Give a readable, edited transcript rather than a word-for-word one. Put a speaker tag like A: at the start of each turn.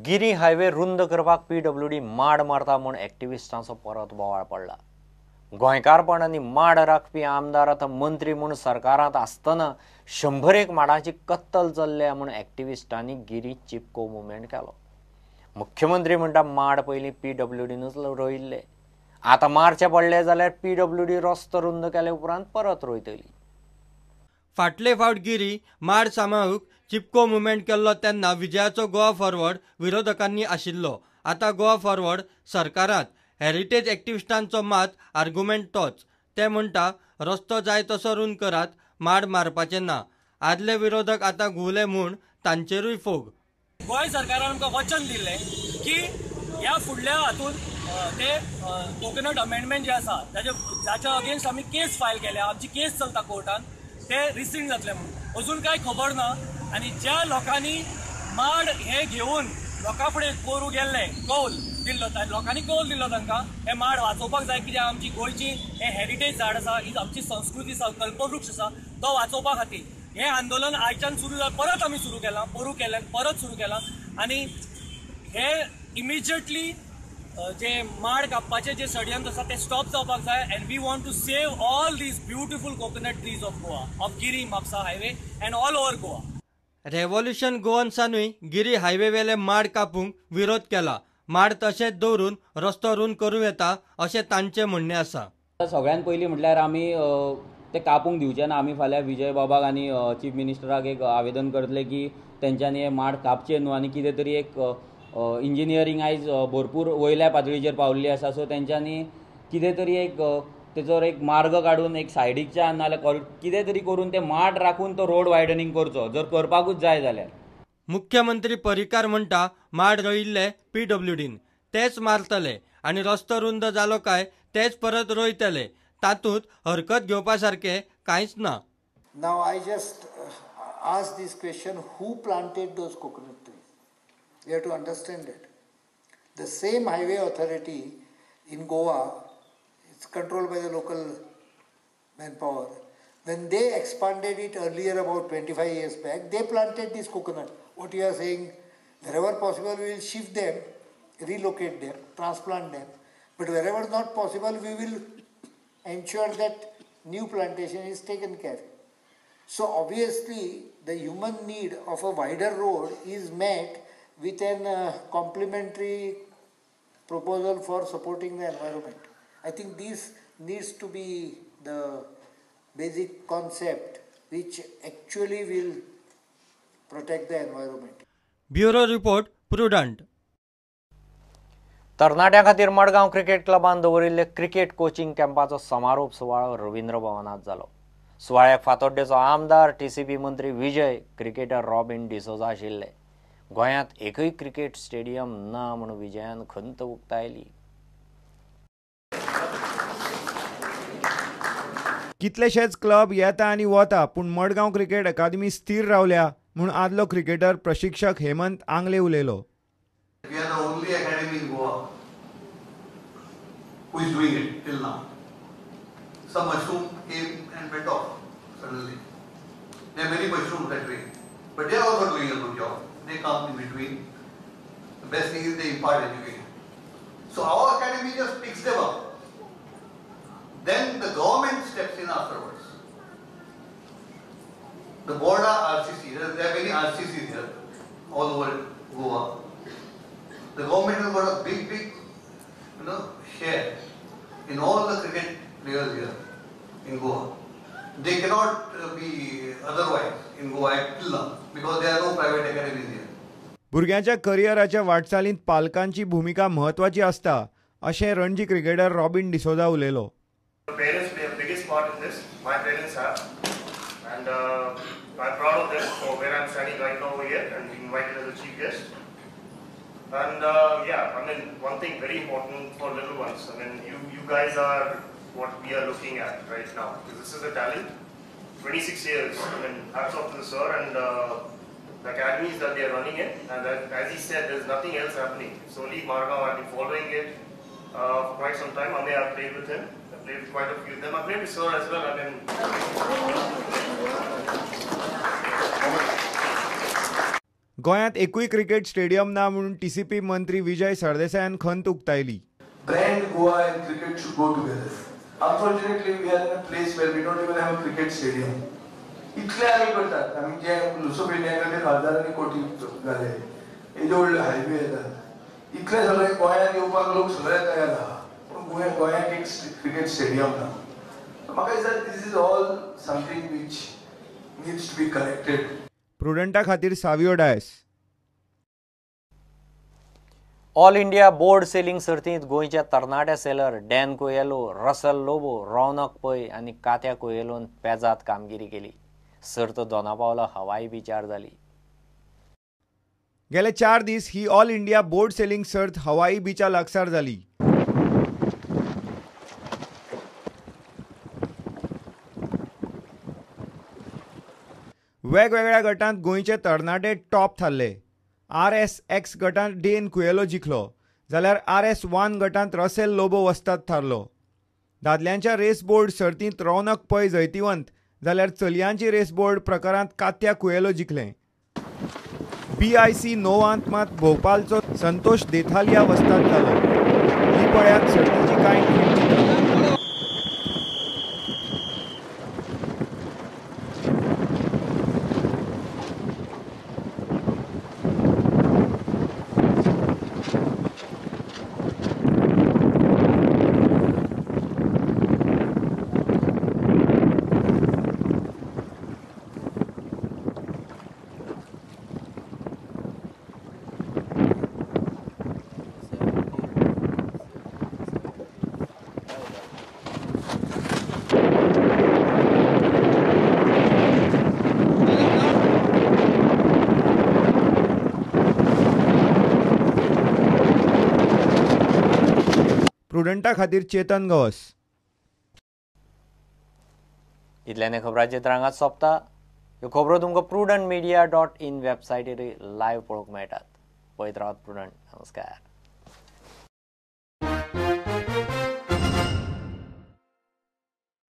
A: गिरी highway रुंद करपाक PWD माड मारता म्हूण एक्टिविस्टांचो परत बोवाळ पडला। गोंयकारपण आनी माड राखपी आमदार आतां मंत्री म्हूण सरकारांत आसतना 100 माडांची कत्तल चल्ल्या म्हूण एक्टिविस्टांनी गिरी चिपको मुवमेंट केलो। मुख्यमंत्री म्हणटा माड पयलीं PWDनूच रोयिल्ले, आतां मारचे पडले जाल्यार PWD रस्तो रुंद केले उपरांत परत रोयतली।
B: फाटले फावट गिरी माड सांबाळूंक चिपको मुवमेंट केल्लो तेन्ना विजयाचो गोवा फॉरवर्ड विरोधकांनी आशिल्लो। आतां गोवा फॉरवर्ड सरकारांत हेरिटेज एक्टिविस्टांचो मात आर्ग्युमेंट तोच। ते म्हणटा रस्तो जाय तसो रुंद करात, माड मारपाचें ना। आदले विरोधक आतां घुवले म्हूण तांचेरूय फोग।
C: गोंय सरकारान आमकां वचन दिल्लें की ह्या फुडल्या हातून ते कोकोनट अमेंडमेंट जे आसा जाच्या अगेन्स्ट आमी केस फायल केल्या, आमची केस चलता कोर्टान, ते रिसिंड जातले म्हणून अजून कांय खबर ना। आनी ज्या लोकांनी माड हे घेवन लोकां फुडें करूं गेल्ले, कौल दिल्लो, लोकांनी कौल दिल्लो तांकां हे माड वाचोवपाक जाय, कित्याक आमची गोंयची हे हेरिटेज झाड आसा, ही आमची संस्कृती आसा, कल्पवृक्ष आसा, तो वाचोवपा खातीर हे आंदोलन आयच्यान सुरू जालें, परत आमी सुरू केलां, परत सुरू केलां। आनी हे इमिजिएटली जे माड कापपाचे जे षडयंत्र आसा ते स्टॉप जावपाक जाय। And we want to save all these beautiful coconut trees of Goa, of Giri Mapusa highway and all over Goa.
B: Revolution गोवन्सानूय गिरी हायवे वेले माड कापूंक विरोध केला। माड तशेंच दवरून रस्तो रुंद करूं येता अशें तांचें म्हणणें आसा।
D: सगळ्यात पयलीं म्हटल्यार आमी ते कापूंक दिवचे ना। आमी फाल्यां विजय बाबाक आनी चीफ मिनिस्टराक एक आवेदन करतले की तेंच्यांनी हे माड कापचे न्हू, आनी कितें तरी एक इंजिनियरींग आयज भरपूर वयल्या पातळीचेर पावल्ली आसा, सो तेंच्यांनी कितें तरी एक तेचो एक मार्ग काडून एक सायडीकच्यान नाल्यार कितें तरी करून ते माड राखून तो रोड वायडनींग करचो, जर करपाकूच जाय जाल्यार।
B: मुख्यमंत्री परिकार म्हणटा माड रोयिल्ले PWDन, तेच मारतले आनी रस्तो रुंद जालो काय तेच परत रोयतले, तातूंत हरकत घेवपा सारकें कांयच ना।
E: Now I just ask this question: who planted those coconut trees? We have to understand it. The same highway authority in Goa, it's controlled by the local manpower. When they expanded it earlier, about 25 years back, they planted this coconut. What you are saying, wherever possible, we will shift them, relocate them, transplant them. But wherever not possible, we will ensure that new plantation is taken care. So obviously, the human need of a wider road is met with an complementary proposal for supporting the environment. I think this needs to be the basic concept which actually will protect the environment.
B: Bureau report, Prudent.
A: तरणाट्यां खातीर Madgaon cricket क्लबान दवरिल्ले cricket coaching कॅम्पाचो समारोप सुवाळो रवींद्र भवनांत जालो। सुवाळ्याक फातोड्डेचो आमदार, TCP मंत्री विजय, क्रिकेटर रॉबिन डिसोजा आशिल्ले। गोंयांत एकूय क्रिकेट स्टेडियम ना म्हूण विजयान खंत उक्तायली।
F: कितलेशेच क्लब येता आनी वता, पूण मडगांव क्रिकेट अकादेमी स्थिर रावल्या म्हूण आदलो क्रिकेटर प्रशिक्षक हेमंत आंगले उलयलो।
G: We are the only academy in Goa who is doing it till now. Some mushroom came and went off suddenly. There are many mushrooms that way, but they are also doing a good job. They come in between. The best thing is they impart education. So our academy just picks them up. Then the government steps in afterwards. The board are RCC. There are many RCCs here all over Goa. The government has got a big, share in all the cricket players here in Goa. They cannot be otherwise in Goa till now because there are no private academies here.
F: भुरग्यांच्या करियराच्या वाटचालींत पालकांची भूमिका महत्वाची असता, अशें Ranji cricketer robin D'Souza उलयलो।
H: Parents play a biggest part in this. My parents have, and I'm proud of them for where I'm standing right now over here and being invited as a chief guest. And I mean, one thing very important for little ones. I mean, you guys are what we are looking at right now. This is a talent. 26 years. I mean, hats off to the sir and the academies that they are running it. And as he said, there's nothing else happening. It's only Margaon. I've been following it for quite some time. I mean, I've played with him. I've played with quite a few of them. I've played with sir as well. I mean,
F: गोंयांत एकूय cricket stadium ना म्हणून TCP मंत्री विजय सरदेसायान खंत उक्तायली.
I: Brand Goa and cricket should go together. Unfortunately, we are in a place where we don't even have a cricket stadium. इतले आमी करतात, आमी जे लुसोबेलियांक ते हजारांनी कोटी घाले, एज व्हडले हायवे येतात, इतले सगळे गोंयांत येवपाक लोक सगळे तयार आहा, पूण गोंयांत एक क्रिकेट स्टेडियम ना. म्हाका दिसता this is all something which needs to be corrected.
F: प्रुडंटा खातीर Savio Dias.
A: All India board sailing सर्तींत गोंयचे तरणाटे sailor Dan Coelho, Russell Lobo, Raunak Pai आनी कात्या कोयेलोन पेजात कामगिरी केली. सर्त दोनापावला हवाई बिचार जाली.
F: गेले 4 दीस ही ऑल इंडिया बोर्ड सेलिंग सर्त हवाई बीचा लागसार जाली. वेगवेगळ्या गटांत गोंयचे तरणाटे टॉप थारले. RSX गटांत डेन कुयेलो जिखलो, जाल्यार RS1 गटांत रसेल लोबो वस्ताद थारलो. दादल्यांच्या रेस बोर्ड सर्तींत रौनक पै जैतिवंत, जाल्यार चलयांची रेस बोर्ड प्रकारांत कात्या कुयेलो जिखलें. BIC नोवांत मात भोपालचो संतोष देथालिया वस्ताद जालो. ही पळयात सर्तीची कांय खिणचित्रां. प्रुडंटा खातीर चेतन गवस.
A: इतल्याने खबरांचे तरंगात सोंपता. ह्यो खबरो तुमकां prudentmedia.in वेबसायटीर लायव्ह पळोवंक मेळटात. पळयत रावात प्रुडंट. नमस्कार.